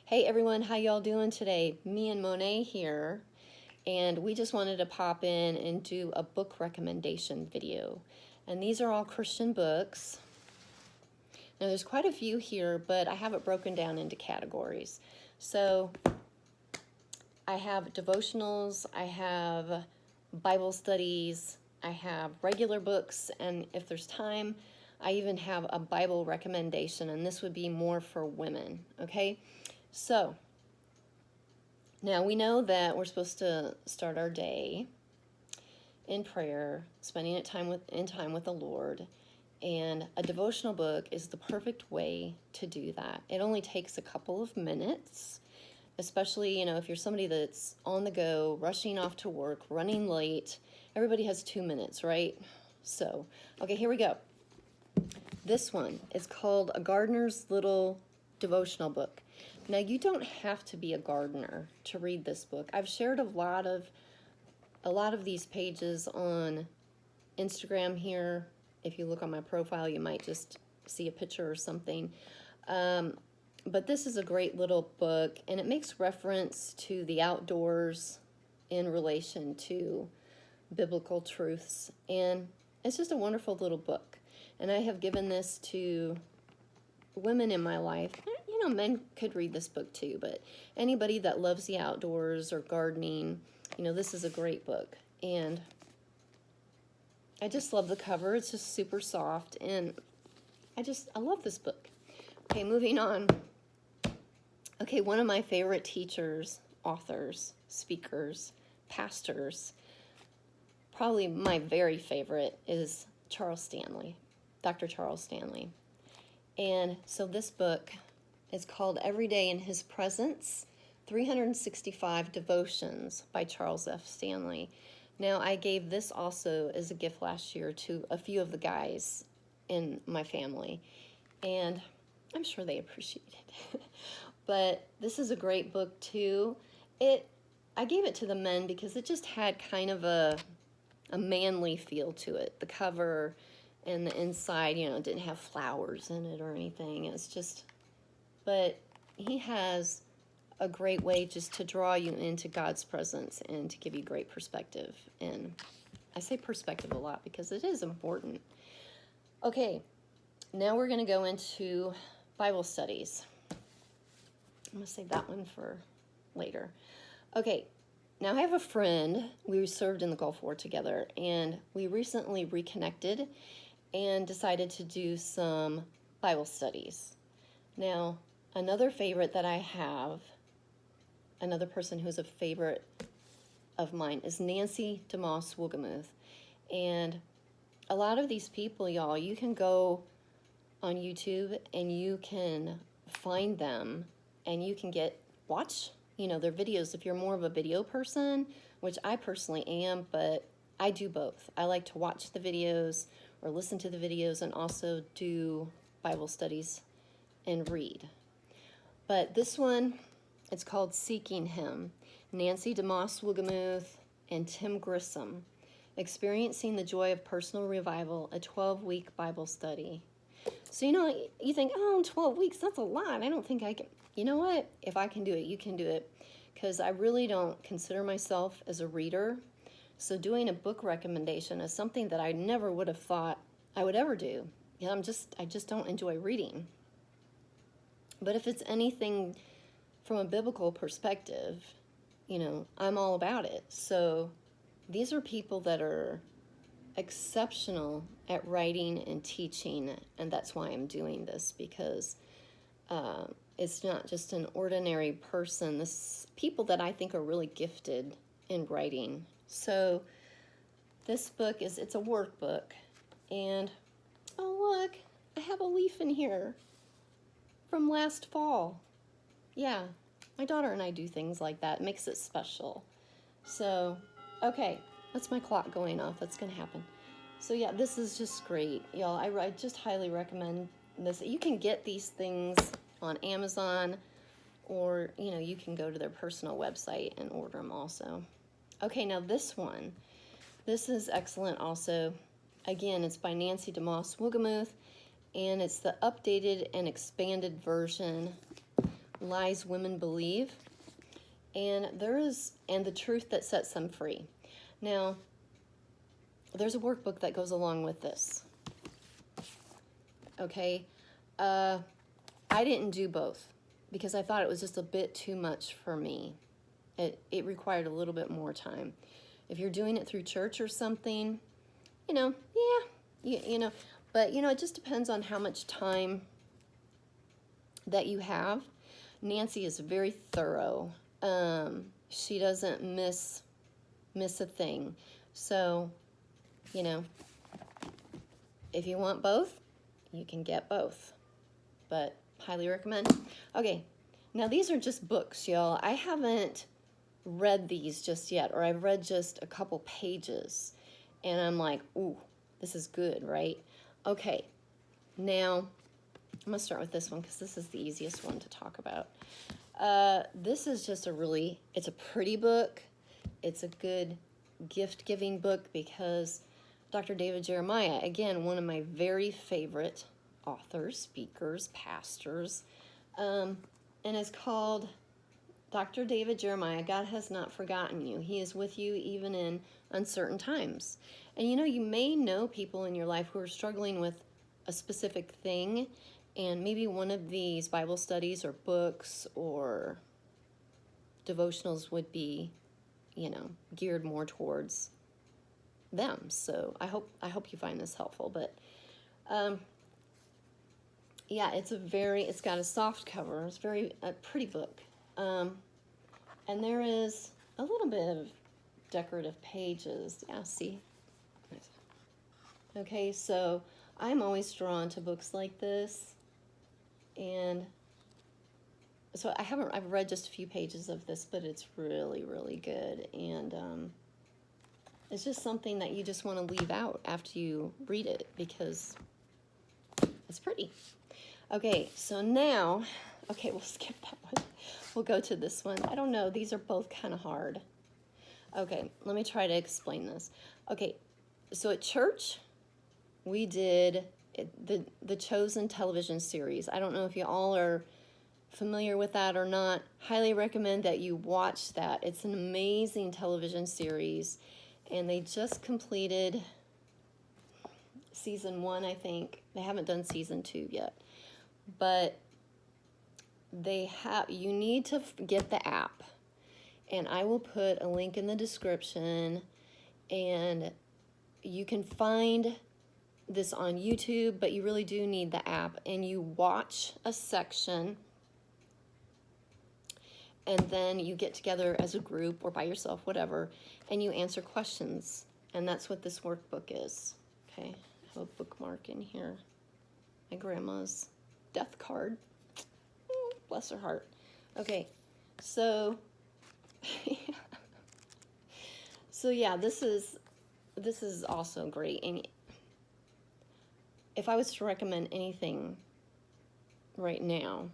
Hey everyone, how y'all doing today? Me and Monet here, and we just wanted to pop in and do a book recommendation video. And these are all Christian books. Now there's quite a few here, but I have it broken down into categories. So I have devotionals, I have Bible studies, I have regular books, and if there's time, I even have a Bible recommendation, and this would be more for women, okay? So, now we know that we're supposed to start our day in prayer, spending time with the Lord, and a devotional book is the perfect way to do that. It only takes a couple of minutes, especially, if you're somebody that's on the go, rushing off to work, running late. Everybody has 2 minutes, right? So, okay, here we go. This one is called A Gardener's Little Devotional Book. Now, you don't have to be a gardener to read this book. I've shared a lot of these pages on Instagram here. If you look on my profile, you might just see a picture or something. But this is a great little book, and it makes reference to the outdoors in relation to biblical truths. And it's just a wonderful little book. And I have given this to women in my life. Men could read this book too, but anybody that loves the outdoors or gardening, this is a great book. And I just love the cover. It's just super soft, and I love this book. Okay, moving on. Okay, one of my favorite teachers, authors, speakers, pastors, probably my very favorite is Charles Stanley, Dr. Charles Stanley. And so this book is called Every Day in His Presence, 365 Devotions by Charles F. Stanley. Now, I gave this also as a gift last year to a few of the guys in my family, and I'm sure they appreciate it. But this is a great book too. I gave it to the men because it just had kind of a manly feel to it. The cover and the inside, it didn't have flowers in it or anything. It's just, but he has a great way just to draw you into God's presence and to give you great perspective. And I say perspective a lot because it is important. Okay, now we're going to go into Bible studies. I'm going to save that one for later. Okay, now I have a friend. We served in the Gulf War together, and we recently reconnected and decided to do some Bible studies. Now, another favorite that I have, another person who's a favorite of mine, is Demoss, Wolgemuth. And a lot of these people, y'all, you can go on YouTube and you can find them and you can watch, their videos if you're more of a video person, which I personally am, but I do both. I like to watch the videos or listen to the videos and also do Bible studies and read. But this one, it's called Seeking Him. Demoss, Wolgemuth, and Tim Grissom. Experiencing the Joy of Personal Revival, a 12-week Bible study. So, you think, 12 weeks, that's a lot. I don't think I can. You know what? If I can do it, you can do it. Because I really don't consider myself as a reader. So doing a book recommendation is something that I never would have thought I would ever do. I just don't enjoy reading. But if it's anything from a biblical perspective, I'm all about it. So these are people that are exceptional at writing and teaching, and that's why I'm doing this, because it's not just an ordinary person. This people that I think are really gifted in writing. So this book it's a workbook, and oh look, I have a leaf in here from last fall. Yeah, my daughter and I do things like that. It makes it special. So, okay, that's my clock going off. That's going to happen. So yeah, this is just great, y'all. I just highly recommend this. You can get these things on Amazon, or, you can go to their personal website and order them also. Okay, now this one. This is excellent also. Again, it's by Demoss, Wolgemuth, and it's the updated and expanded version Lies Women Believe, and the Truth That Sets Them Free. Now, there's a workbook that goes along with this. Okay, I didn't do both because I thought it was just a bit too much for me. It required a little bit more time. If you're doing it through church or something, but it just depends on how much time that you have. Nancy is very thorough. She doesn't miss a thing. So, if you want both, you can get both. But highly recommend. Okay, now these are just books, y'all. I haven't read these just yet, or I've read just a couple pages, and I'm like, ooh, this is good, right? Okay, now I'm gonna start with this one because this is the easiest one to talk about. This is just it's a pretty book. It's a good gift-giving book because Dr. David Jeremiah, again, one of my very favorite authors, speakers, pastors, and it's called Dr. David Jeremiah, God Has Not Forgotten You. He is with you even in uncertain times. And you may know people in your life who are struggling with a specific thing, and maybe one of these Bible studies or books or devotionals would be, geared more towards them. So I hope you find this helpful. But it's got a soft cover. It's a pretty book. And there is a little bit of decorative pages. Yeah, see? Okay, so I'm always drawn to books like this. And so I've read just a few pages of this, but it's really, really good. And it's just something that you just want to leave out after you read it because it's pretty. Okay, so now, we'll skip that one. We'll go to this one. I don't know, these are both kind of hard. Okay, let me try to explain this. Okay, so at church, we did the Chosen television series. I don't know if you all are familiar with that or not. Highly recommend that you watch that. It's an amazing television series, and they just completed season 1, I think. They haven't done season 2 yet, but you need to get the app, and I will put a link in the description, and you can find this on YouTube, but you really do need the app, and you watch a section, and then you get together as a group or by yourself, whatever, and you answer questions, and that's what this workbook is. Okay, I have a bookmark in here. My grandma's death card. Bless her heart. Okay, so this is also great. And if I was to recommend anything right now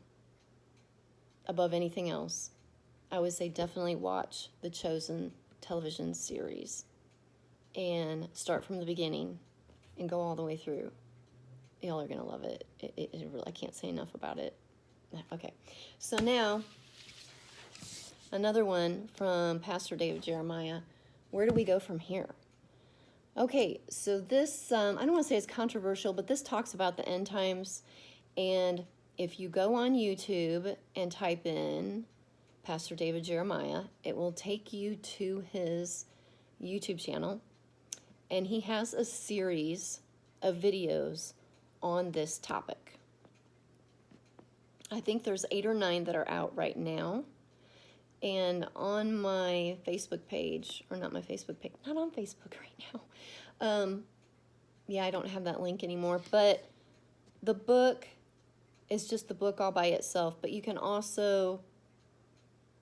above anything else, I would say definitely watch the Chosen television series and start from the beginning and go all the way through. Y'all are gonna love it. I can't say enough about it. Okay, so now another one from Pastor David Jeremiah. Where do we go from here? Okay, so this, I don't want to say it's controversial, but this talks about the end times. And if you go on YouTube and type in Pastor David Jeremiah, it will take you to his YouTube channel. And he has a series of videos on this topic. I think there's 8 or 9 that are out right now. And on my Facebook page, or not my Facebook page, not on Facebook right now. I don't have that link anymore, but the book is just the book all by itself, but you can also,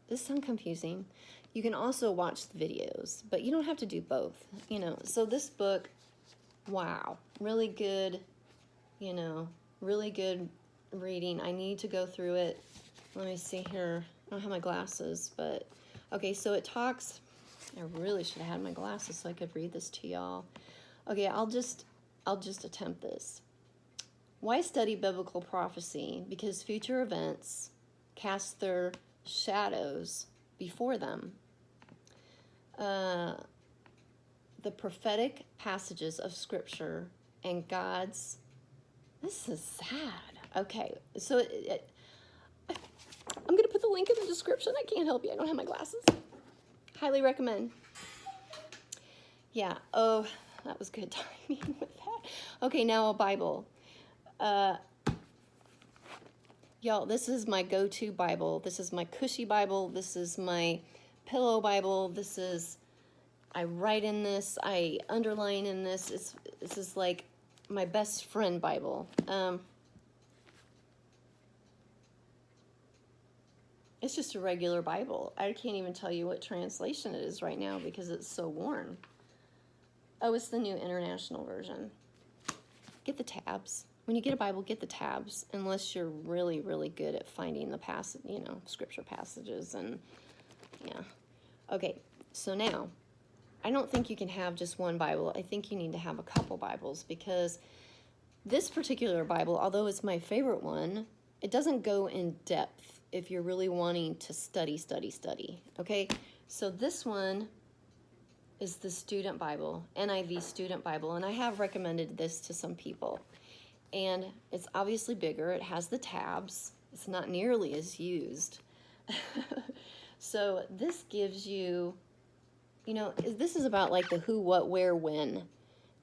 this sounds confusing, you can also watch the videos, but you don't have to do both, So this book, wow, really good, really good reading. I need to go through it. Let me see here. I don't have my glasses, but okay, so it talks, I really should have had my glasses so I could read this to y'all. Okay, I'll just attempt this. Why study biblical prophecy? Because future events cast their shadows before them. The prophetic passages of Scripture and God's... This is sad. Okay, so I'm going to put the link in the description. I can't help you. I don't have my glasses. Highly recommend. Yeah. Oh, that was good timing with that. Okay, now a Bible. Y'all, this is my go-to Bible. This is my cushy Bible. This is my pillow Bible. This is, I write in this. I underline in this. This is like my best friend Bible. It's just a regular Bible. I can't even tell you what translation it is right now because it's so worn. Oh, it's the New International Version. Get the tabs. When you get a Bible, get the tabs, unless you're really, really good at finding the passage, scripture passages and, yeah. Okay, so now, I don't think you can have just one Bible. I think you need to have a couple Bibles because this particular Bible, although it's my favorite one, it doesn't go in depth if you're really wanting to study, okay? So this one is the student Bible, NIV student Bible, and I have recommended this to some people. And it's obviously bigger. It has the tabs. It's not nearly as used. So this gives you, this is about like the who, what, where, when.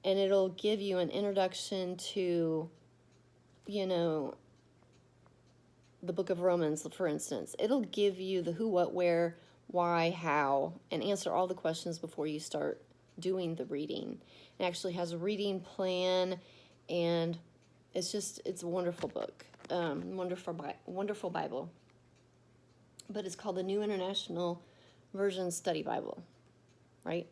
And it'll give you an introduction to, the book of Romans, for instance. It'll give you the who, what, where, why, how, and answer all the questions before you start doing the reading. It actually has a reading plan, and it's a wonderful book, wonderful Bible. But it's called the New International Version Study Bible, right?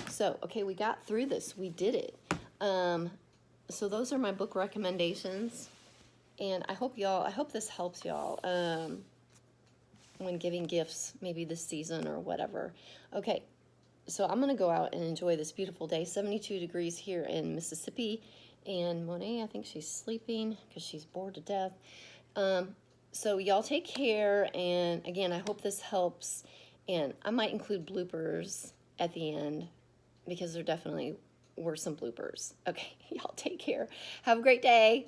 So, okay, we got through this. We did it. So those are my book recommendations. And I hope this helps y'all when giving gifts, maybe this season or whatever. Okay, so I'm going to go out and enjoy this beautiful day. 72 degrees here in Mississippi. And Monet, I think she's sleeping because she's bored to death. So y'all take care. And again, I hope this helps. And I might include bloopers at the end because there definitely were some bloopers. Okay, y'all take care. Have a great day.